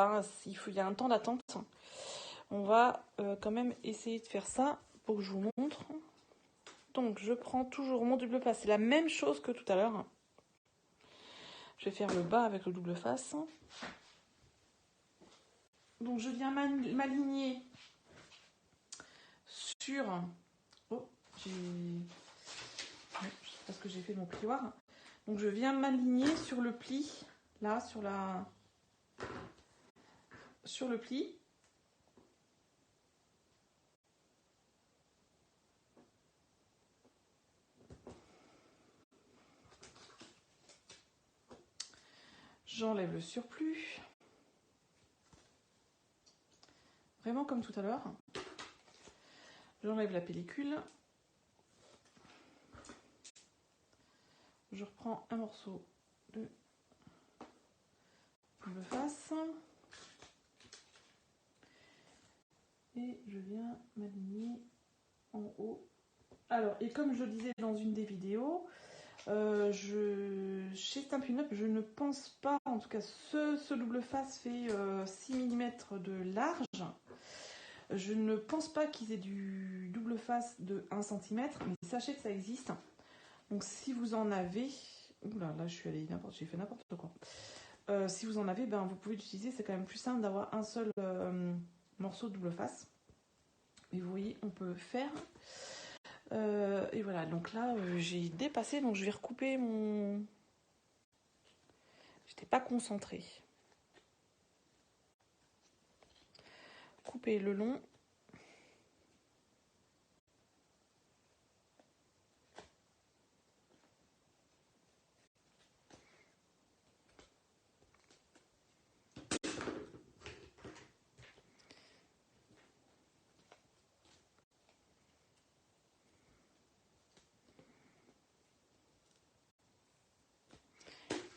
A: il y a un temps d'attente. On va quand même essayer de faire ça pour que je vous montre. Donc, je prends toujours mon double face. C'est la même chose que tout à l'heure. Je vais faire le bas avec le double face. Donc, je viens m'aligner sur... Oh, parce que j'ai fait mon plioir. Donc, je viens m'aligner sur le pli. Là, sur le pli. J'enlève le surplus. Vraiment comme tout à l'heure. J'enlève la pellicule. Je reprends un morceau de double face. Et je viens m'aligner en haut. Alors, et comme je le disais dans une des vidéos, chez Stampin' Up, je ne pense pas, en tout cas ce double face fait 6 mm de large. Je ne pense pas qu'ils aient du double face de 1 cm, mais sachez que ça existe. Donc si vous en avez... Oula, là j'ai fait n'importe quoi. Si vous en avez, vous pouvez l'utiliser, c'est quand même plus simple d'avoir un seul morceau de double face. Et vous voyez, on peut faire... et voilà, donc là j'ai dépassé, donc je vais recouper mon... J'étais pas concentrée. Couper le long.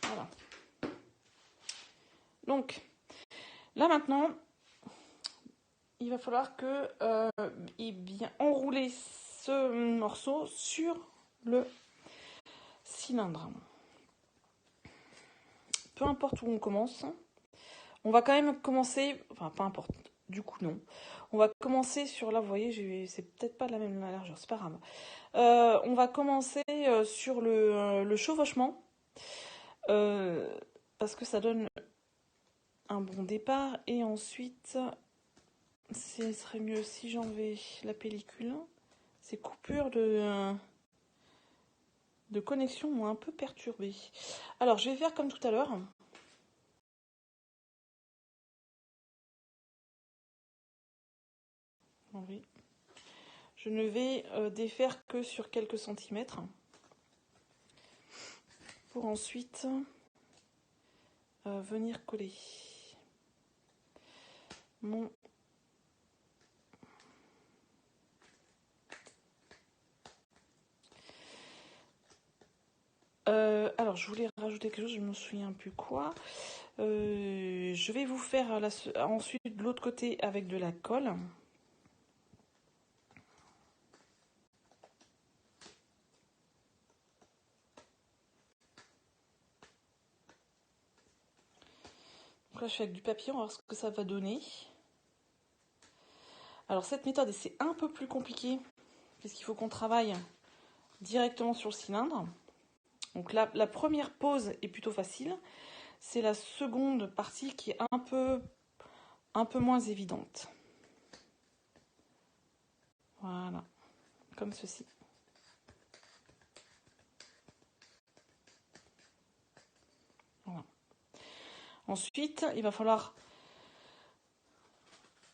A: Voilà. Donc, là maintenant, il va falloir que bien enrouler ce morceau sur le cylindre. Peu importe où on commence, on va quand même commencer, enfin peu importe, du coup non. On va commencer sur là, vous voyez, c'est peut-être pas de la même largeur, c'est pas grave. On va commencer sur le chevauchement, parce que ça donne un bon départ, et ensuite, ce serait mieux si j'enlevais la pellicule. Ces coupures de connexion m'ont un peu perturbée. Alors, je vais faire comme tout à l'heure. Oui. Je ne vais défaire que sur quelques centimètres. Pour ensuite venir coller mon... alors, je voulais rajouter quelque chose, je ne me souviens plus quoi. Je vais vous faire ensuite de l'autre côté avec de la colle. Donc là, je fais avec du papier, on va voir ce que ça va donner. Alors, cette méthode, c'est un peu plus compliqué, puisqu'il faut qu'on travaille directement sur le cylindre. Donc la première pose est plutôt facile. C'est la seconde partie qui est un peu moins évidente. Voilà, comme ceci. Voilà. Ensuite, il va falloir...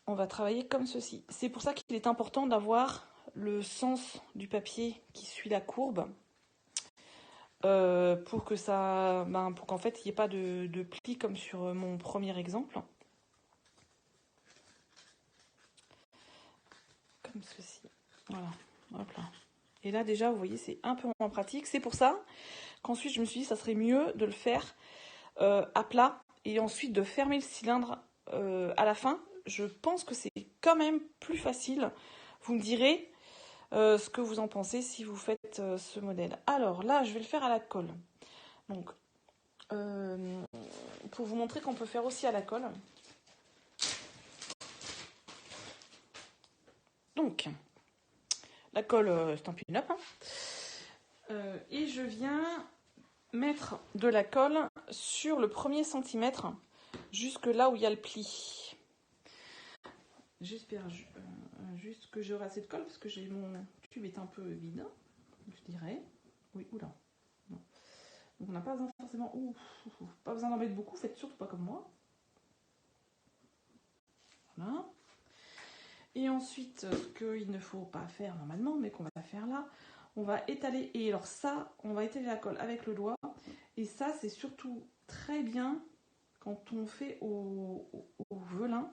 A: On va travailler comme ceci. C'est pour ça qu'il est important d'avoir le sens du papier qui suit la courbe. Pour que ça, pour qu'en fait il n'y ait pas de plis comme sur mon premier exemple. Comme ceci. Voilà. Hop là. Et là déjà, vous voyez, c'est un peu moins pratique. C'est pour ça qu'ensuite je me suis dit ça serait mieux de le faire à plat et ensuite de fermer le cylindre à la fin. Je pense que c'est quand même plus facile. Vous me direz ce que vous en pensez si vous faites ce modèle. Alors là, je vais le faire à la colle. Donc, pour vous montrer qu'on peut faire aussi à la colle. Donc, la colle Stampin' Up. Et je viens mettre de la colle sur le premier centimètre, jusque là où il y a le pli. J'espère juste que j'aurai assez de colle, parce que mon tube est un peu vide, je dirais. Oui, oula. Non. Donc on n'a pas besoin forcément... pas besoin d'en mettre beaucoup, faites surtout pas comme moi. Voilà. Et ensuite, ce qu'il ne faut pas faire normalement, mais qu'on va faire là, on va étaler. Et alors ça, on va étaler la colle avec le doigt. Et ça, c'est surtout très bien quand on fait au velin.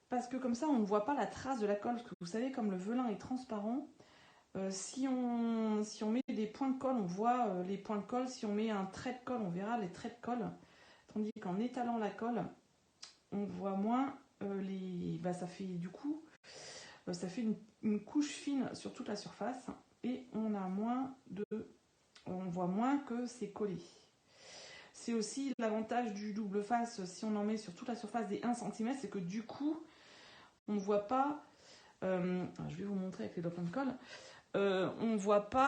A: Parce que comme ça, on ne voit pas la trace de la colle. Parce que vous savez, comme le velin est transparent, si on met des points de colle, on voit les points de colle. Si on met un trait de colle, on verra les traits de colle. Tandis qu'en étalant la colle, on voit moins ça fait du coup, ça fait une couche fine sur toute la surface et on voit moins que c'est collé. C'est aussi l'avantage du double face si on en met sur toute la surface des 1 cm, c'est que du coup, on ne voit pas, je vais vous montrer avec les doigts de colle, on ne voit pas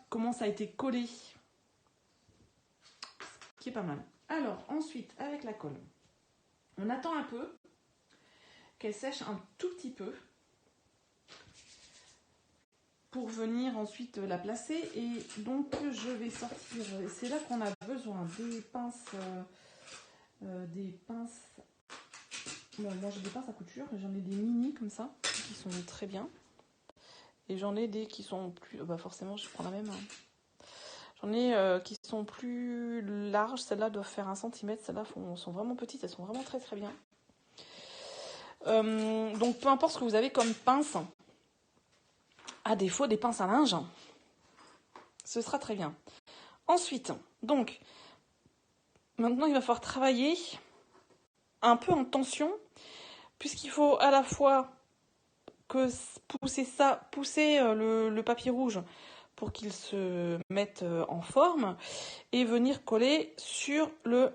A: comment ça a été collé, ce qui est pas mal. Alors ensuite, avec la colle, on attend un peu qu'elle sèche un tout petit peu pour venir ensuite la placer. Et donc je vais sortir, c'est là qu'on a besoin des pinces, bon, moi j'ai des pinces à couture, j'en ai des mini comme ça qui sont très bien, et j'en ai des qui sont plus, forcément je prends la même, j'en ai qui sont plus larges, celles-là doivent faire 1 cm, celles-là sont vraiment petites, elles sont vraiment très très bien. Donc peu importe ce que vous avez comme pince, à défaut des pinces à linge, ce sera très bien. Ensuite, donc, maintenant il va falloir travailler un peu en tension, puisqu'il faut à la fois pousser le papier rouge pour qu'il se mette en forme et venir coller sur le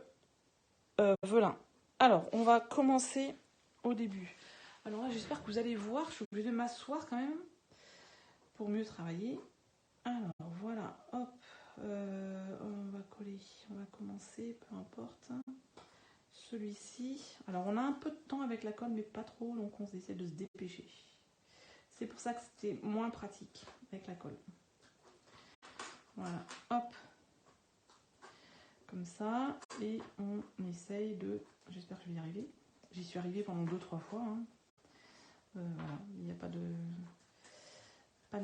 A: velin. Alors, on va commencer au début. Alors là, j'espère que vous allez voir, je suis obligée de m'asseoir quand même pour mieux travailler. Alors voilà, hop, on va coller, on va commencer, peu importe. Celui-ci, alors on a un peu de temps avec la colle, mais pas trop, donc on essaie de se dépêcher. C'est pour ça que c'était moins pratique avec la colle. Voilà, hop, comme ça, et on essaye de, j'espère que je vais y arriver. J'y suis arrivée pendant 2-3 fois. Voilà, il n'y a pas de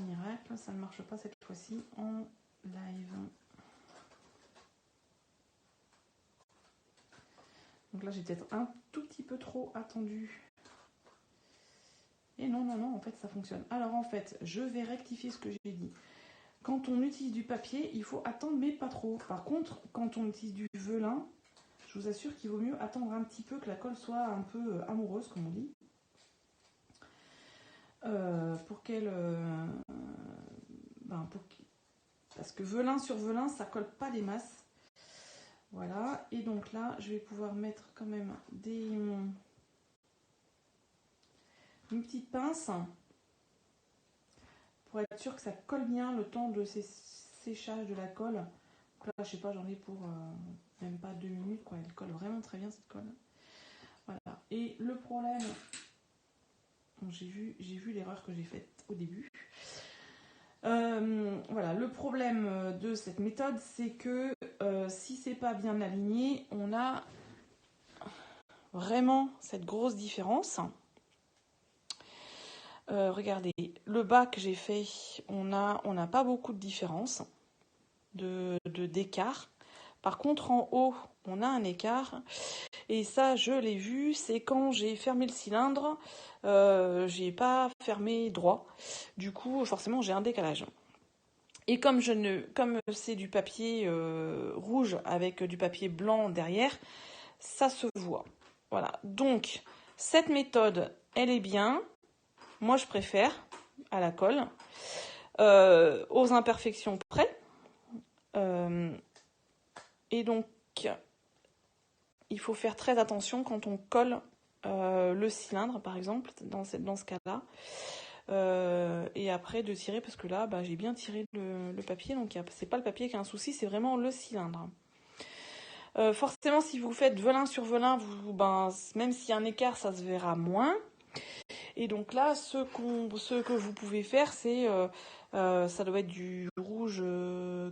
A: miracle, ça ne marche pas cette fois-ci en live. Donc là, j'ai peut-être un tout petit peu trop attendu. Et non, en fait, ça fonctionne. Alors en fait, je vais rectifier ce que j'ai dit. Quand on utilise du papier, il faut attendre, mais pas trop. Par contre, quand on utilise du velin, je vous assure qu'il vaut mieux attendre un petit peu, que la colle soit un peu amoureuse, comme on dit. Pour qu'elle... parce que velin sur velin, ça colle pas des masses. Voilà, et donc là, je vais pouvoir mettre quand même une petite pince pour être sûr que ça colle bien le temps de séchage de la colle. Donc là, je sais pas, j'en ai pour même pas 2 minutes, quoi. Elle colle vraiment très bien, cette colle. Voilà. Et le problème J'ai vu l'erreur que j'ai faite au début. Voilà, le problème de cette méthode, c'est que si c'est pas bien aligné, on a vraiment cette grosse différence. Regardez, le bas que j'ai fait, on n'a pas beaucoup de différence d'écart. Par contre, en haut, on a un écart. Et ça, je l'ai vu, c'est quand j'ai fermé le cylindre, j'ai pas fermé droit. Du coup, forcément, j'ai un décalage. Et comme c'est du papier rouge avec du papier blanc derrière, ça se voit. Voilà. Donc, cette méthode, elle est bien. Moi, je préfère à la colle. Aux imperfections près. Et donc, il faut faire très attention quand on colle le cylindre, par exemple, dans ce cas-là. Et après de tirer, parce que là, j'ai bien tiré le papier, donc c'est pas le papier qui a un souci, c'est vraiment le cylindre. Forcément, si vous faites velin sur velin, même s'il y a un écart, ça se verra moins. Et donc là, ce que vous pouvez faire, c'est, ça doit être du rouge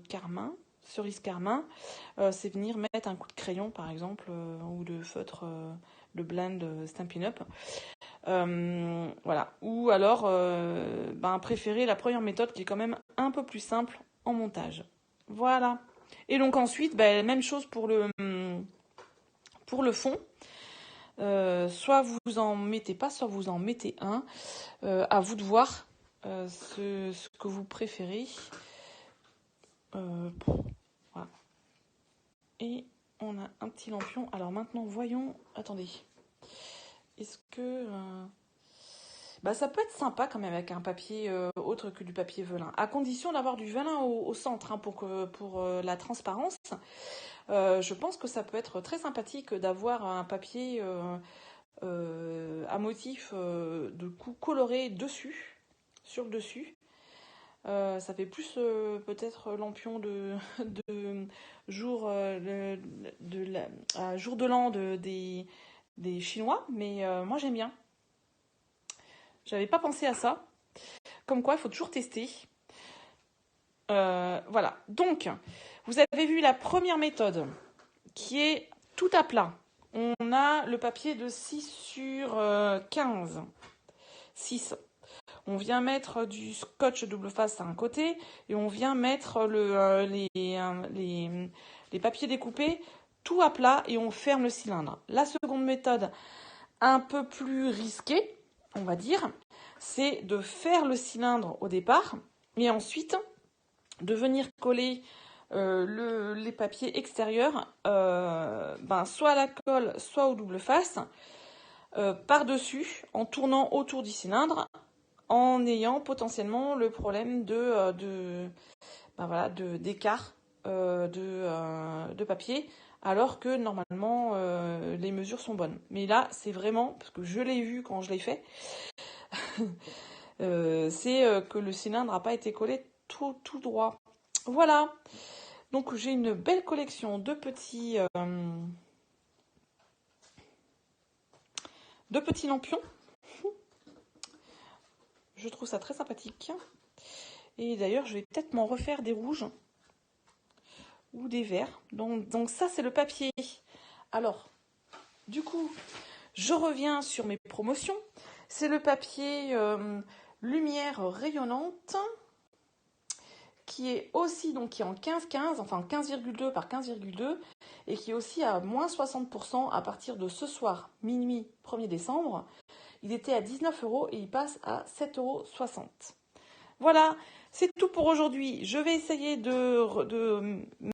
A: carmin, cerise carmin, c'est venir mettre un coup de crayon, par exemple, ou de feutre, le blend Stampin' Up. Voilà. Ou alors, préférez la première méthode qui est quand même un peu plus simple en montage. Voilà. Et donc ensuite, même chose pour le fond. Soit vous en mettez pas, soit vous en mettez un. À vous de voir ce que vous préférez. Voilà. Et on a un petit lampion. Alors maintenant, voyons. Attendez. Est-ce que... ça peut être sympa quand même avec un papier autre que du papier velin. À condition d'avoir du velin au centre pour la transparence. Je pense que ça peut être très sympathique d'avoir un papier à motif de coups colorés sur le dessus. Ça fait plus peut-être lampion de jour jour de l'an des Chinois, mais moi j'aime bien. J'avais pas pensé à ça. Comme quoi, il faut toujours tester. Voilà. Donc, vous avez vu la première méthode qui est tout à plat. On a le papier de 6 sur 15. 6. On vient mettre du scotch double face à un côté et on vient mettre les papiers découpés tout à plat et on ferme le cylindre. La seconde méthode, un peu plus risquée, on va dire, c'est de faire le cylindre au départ et ensuite de venir coller les papiers extérieurs, soit à la colle, soit au double face, par-dessus, en tournant autour du cylindre, en ayant potentiellement le problème d'écart de papier, alors que normalement les mesures sont bonnes. Mais là, c'est vraiment, parce que je l'ai vu quand je l'ai fait, c'est que le cylindre n'a pas été collé tout droit. Voilà. Donc j'ai une belle collection de petits lampions. Je trouve ça très sympathique. Et d'ailleurs, je vais peut-être m'en refaire des rouges ou des verts. Donc ça, c'est le papier. Alors, du coup, je reviens sur mes promotions. C'est le papier lumière rayonnante qui est aussi qui est en 15-15, enfin 15,2 par 15,2 et qui est aussi à moins 60% à partir de ce soir, minuit 1er décembre. Il était à 19 € et il passe à 7,60 €. Voilà, c'est tout pour aujourd'hui. Je vais essayer de